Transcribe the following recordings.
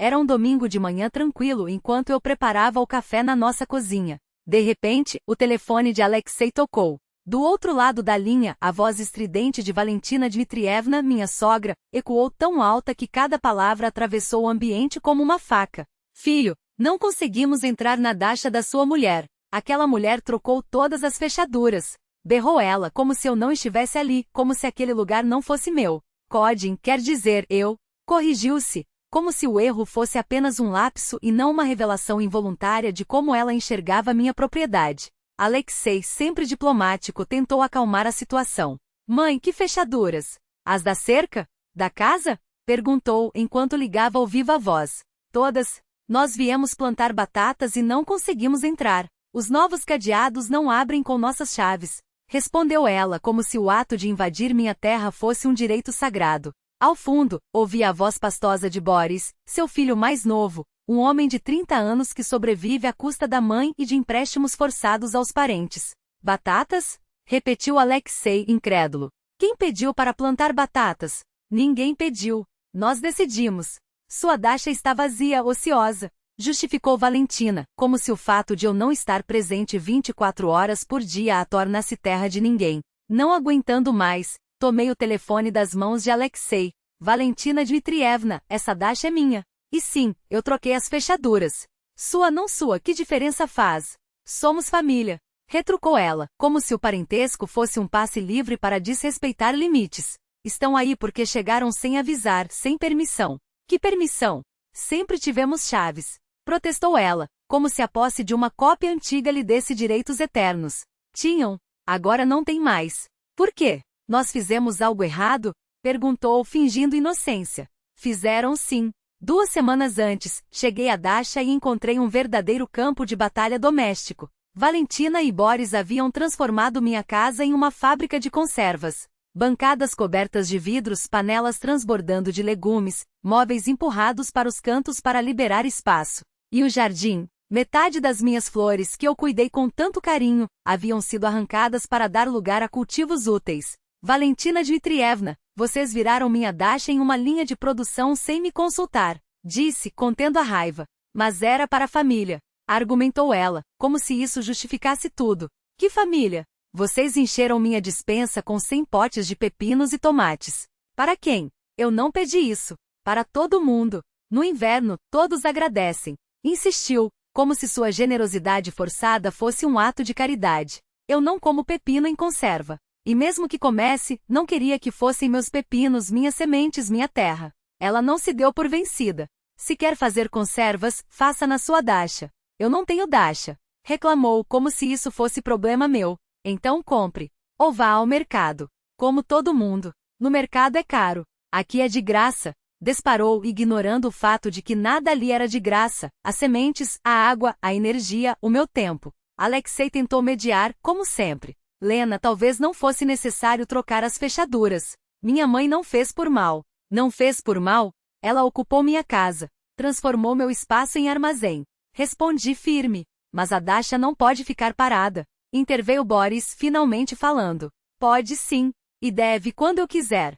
Era um domingo de manhã tranquilo enquanto eu preparava o café na nossa cozinha. De repente, o telefone de Alexei tocou. Do outro lado da linha, a voz estridente de Valentina Dmitrievna, minha sogra, ecoou tão alta que cada palavra atravessou o ambiente como uma faca. Filho, não conseguimos entrar na dacha da sua mulher. Aquela mulher trocou todas as fechaduras. Berrou ela, como se eu não estivesse ali, como se aquele lugar não fosse meu. Codin, quer dizer, eu. Corrigiu-se, como se o erro fosse apenas um lapso e não uma revelação involuntária de como ela enxergava minha propriedade. Alexei, sempre diplomático, tentou acalmar a situação. Mãe, que fechaduras? As da cerca? Da casa? Perguntou, enquanto ligava ao viva voz. Todas. Nós viemos plantar batatas e não conseguimos entrar. Os novos cadeados não abrem com nossas chaves. Respondeu ela, como se o ato de invadir minha terra fosse um direito sagrado. Ao fundo, ouvi a voz pastosa de Boris, seu filho mais novo, um homem de 30 anos que sobrevive à custa da mãe e de empréstimos forçados aos parentes. Batatas? Repetiu Alexei, incrédulo. Quem pediu para plantar batatas? Ninguém pediu. Nós decidimos. Sua dacha está vazia, ociosa. Justificou Valentina, como se o fato de eu não estar presente 24 horas por dia a tornasse terra de ninguém. Não aguentando mais, tomei o telefone das mãos de Alexei. Valentina Dmitrievna, essa dacha é minha. E sim, eu troquei as fechaduras. Sua não sua, que diferença faz? Somos família. Retrucou ela, como se o parentesco fosse um passe livre para desrespeitar limites. Estão aí porque chegaram sem avisar, sem permissão. Que permissão? Sempre tivemos chaves. Protestou ela, como se a posse de uma cópia antiga lhe desse direitos eternos. Tinham. Agora não tem mais. Por quê? Nós fizemos algo errado? Perguntou, fingindo inocência. Fizeram sim. 2 semanas antes, cheguei à dacha e encontrei um verdadeiro campo de batalha doméstico. Valentina e Boris haviam transformado minha casa em uma fábrica de conservas. Bancadas cobertas de vidros, panelas transbordando de legumes, móveis empurrados para os cantos para liberar espaço. E o jardim? Metade das minhas flores que eu cuidei com tanto carinho, haviam sido arrancadas para dar lugar a cultivos úteis. Valentina Dmitrievna, vocês viraram minha dacha em uma linha de produção sem me consultar. Disse, contendo a raiva. Mas era para a família. Argumentou ela, como se isso justificasse tudo. Que família? Vocês encheram minha despensa com 100 potes de pepinos e tomates. Para quem? Eu não pedi isso. Para todo mundo. No inverno, todos agradecem. Insistiu, como se sua generosidade forçada fosse um ato de caridade. Eu não como pepino em conserva. E mesmo que comesse, não queria que fossem meus pepinos, minhas sementes, minha terra. Ela não se deu por vencida. Se quer fazer conservas, faça na sua dacha. Eu não tenho dacha. Reclamou, como se isso fosse problema meu. Então compre. Ou vá ao mercado. Como todo mundo. No mercado é caro. Aqui é de graça. Disparou, ignorando o fato de que nada ali era de graça. As sementes, a água, a energia, o meu tempo. Alexei tentou mediar, como sempre. Lena, talvez não fosse necessário trocar as fechaduras. Minha mãe não fez por mal. Não fez por mal? Ela ocupou minha casa. Transformou meu espaço em armazém. Respondi firme. Mas a dacha não pode ficar parada. Interveio Boris, finalmente falando. Pode sim. E deve quando eu quiser.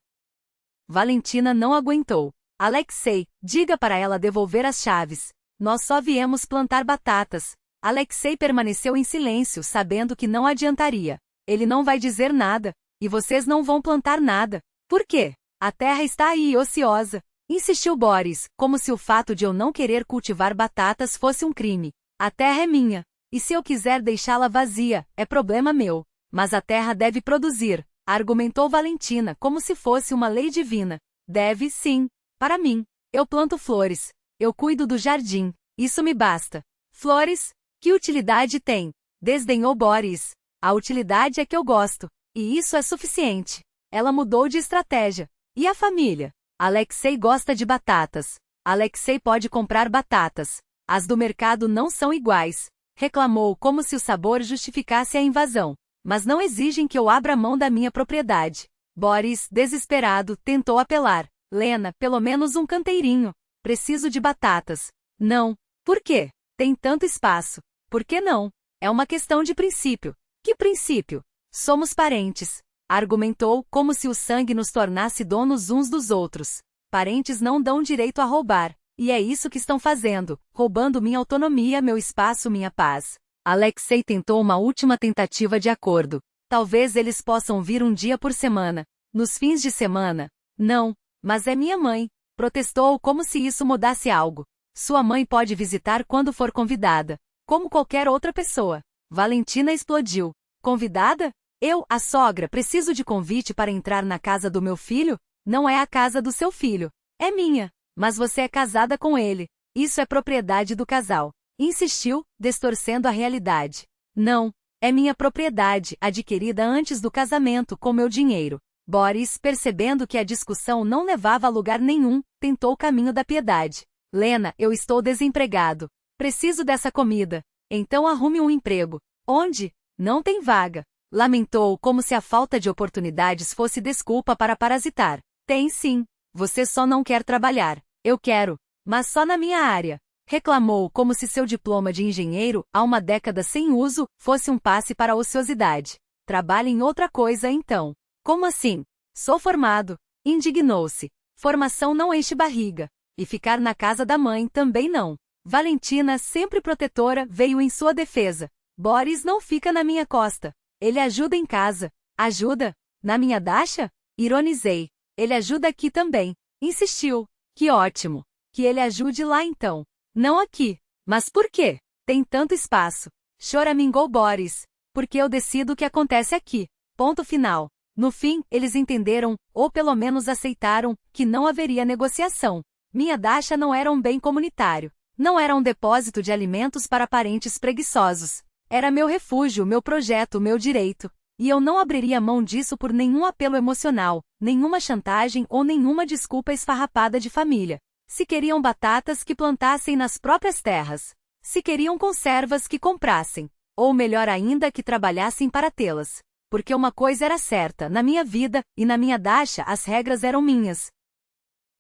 Valentina não aguentou. Alexei, diga para ela devolver as chaves. Nós só viemos plantar batatas. Alexei permaneceu em silêncio, sabendo que não adiantaria. Ele não vai dizer nada. E vocês não vão plantar nada. Por quê? A terra está aí, ociosa. Insistiu Boris, como se o fato de eu não querer cultivar batatas fosse um crime. A terra é minha. E se eu quiser deixá-la vazia, é problema meu. Mas a terra deve produzir, argumentou Valentina, como se fosse uma lei divina. Deve, sim. Para mim. Eu planto flores. Eu cuido do jardim. Isso me basta. Flores? Que utilidade tem? Desdenhou Boris. A utilidade é que eu gosto. E isso é suficiente. Ela mudou de estratégia. E a família? Alexei gosta de batatas. Alexei pode comprar batatas. As do mercado não são iguais. Reclamou, como se o sabor justificasse a invasão. Mas não exigem que eu abra mão da minha propriedade. Boris, desesperado, tentou apelar. Lena, pelo menos um canteirinho. Preciso de batatas. Não. Por quê? Tem tanto espaço. Por que não? É uma questão de princípio. Que princípio? Somos parentes. Argumentou, como se o sangue nos tornasse donos uns dos outros. Parentes não dão direito a roubar. E é isso que estão fazendo, roubando minha autonomia, meu espaço, minha paz. Alexei tentou uma última tentativa de acordo. Talvez eles possam vir um dia por semana. Nos fins de semana? Não, mas é minha mãe. Protestou como se isso mudasse algo. Sua mãe pode visitar quando for convidada. Como qualquer outra pessoa. Valentina explodiu. Convidada? Eu, a sogra, preciso de convite para entrar na casa do meu filho? Não é a casa do seu filho. É minha. Mas você é casada com ele. Isso é propriedade do casal. Insistiu, distorcendo a realidade. Não. É minha propriedade, adquirida antes do casamento com meu dinheiro. Boris, percebendo que a discussão não levava a lugar nenhum, tentou o caminho da piedade. Lena, eu estou desempregado. Preciso dessa comida. Então arrume um emprego. Onde? Não tem vaga. Lamentou como se a falta de oportunidades fosse desculpa para parasitar. Tem sim. Você só não quer trabalhar. Eu quero. Mas só na minha área. Reclamou como se seu diploma de engenheiro, há uma década sem uso, fosse um passe para a ociosidade. Trabalhe em outra coisa então. Como assim? Sou formado. Indignou-se. Formação não enche barriga. E ficar na casa da mãe também não. Valentina, sempre protetora, veio em sua defesa. Boris não fica na minha costa. Ele ajuda em casa. Ajuda? Na minha dacha? Ironizei. Ele ajuda aqui também. Insistiu. Que ótimo. Que ele ajude lá então. Não aqui. Mas por quê? Tem tanto espaço. Choramingou Boris. Porque eu decido o que acontece aqui. Ponto final. No fim, eles entenderam, ou pelo menos aceitaram, que não haveria negociação. Minha dacha não era um bem comunitário. Não era um depósito de alimentos para parentes preguiçosos. Era meu refúgio, meu projeto, meu direito. E eu não abriria mão disso por nenhum apelo emocional, nenhuma chantagem ou nenhuma desculpa esfarrapada de família. Se queriam batatas, que plantassem nas próprias terras. Se queriam conservas, que comprassem. Ou melhor ainda, que trabalhassem para tê-las. Porque uma coisa era certa, na minha vida, e na minha dacha as regras eram minhas.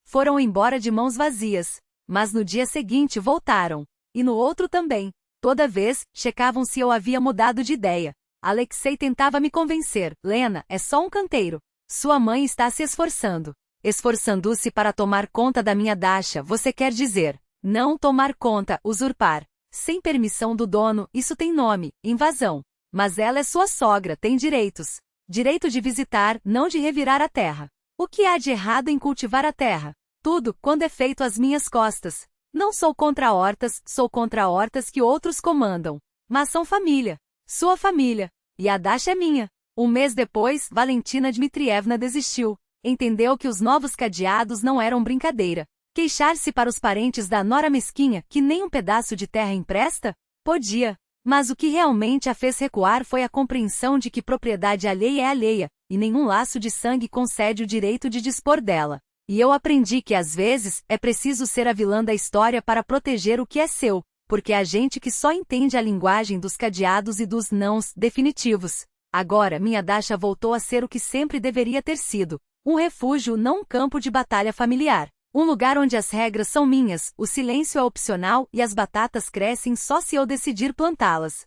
Foram embora de mãos vazias. Mas no dia seguinte voltaram. E no outro também. Toda vez, checavam se eu havia mudado de ideia. Alexei tentava me convencer. Lena, é só um canteiro. Sua mãe está se esforçando. Esforçando-se para tomar conta da minha dacha, você quer dizer. Não tomar conta, usurpar. Sem permissão do dono, isso tem nome, invasão. Mas ela é sua sogra, tem direitos. Direito de visitar, não de revirar a terra. O que há de errado em cultivar a terra? Tudo, quando é feito às minhas costas. Não sou contra hortas, sou contra hortas que outros comandam. Mas são família. Sua família. E a dacha é minha. Um mês depois, Valentina Dmitrievna desistiu. Entendeu que os novos cadeados não eram brincadeira. Queixar-se para os parentes da nora mesquinha, que nem um pedaço de terra empresta? Podia. Mas o que realmente a fez recuar foi a compreensão de que propriedade alheia é alheia, e nenhum laço de sangue concede o direito de dispor dela. E eu aprendi que às vezes, é preciso ser a vilã da história para proteger o que é seu, porque há gente que só entende a linguagem dos cadeados e dos nãos definitivos. Agora minha dacha voltou a ser o que sempre deveria ter sido. Um refúgio, não um campo de batalha familiar. Um lugar onde as regras são minhas, o silêncio é opcional e as batatas crescem só se eu decidir plantá-las.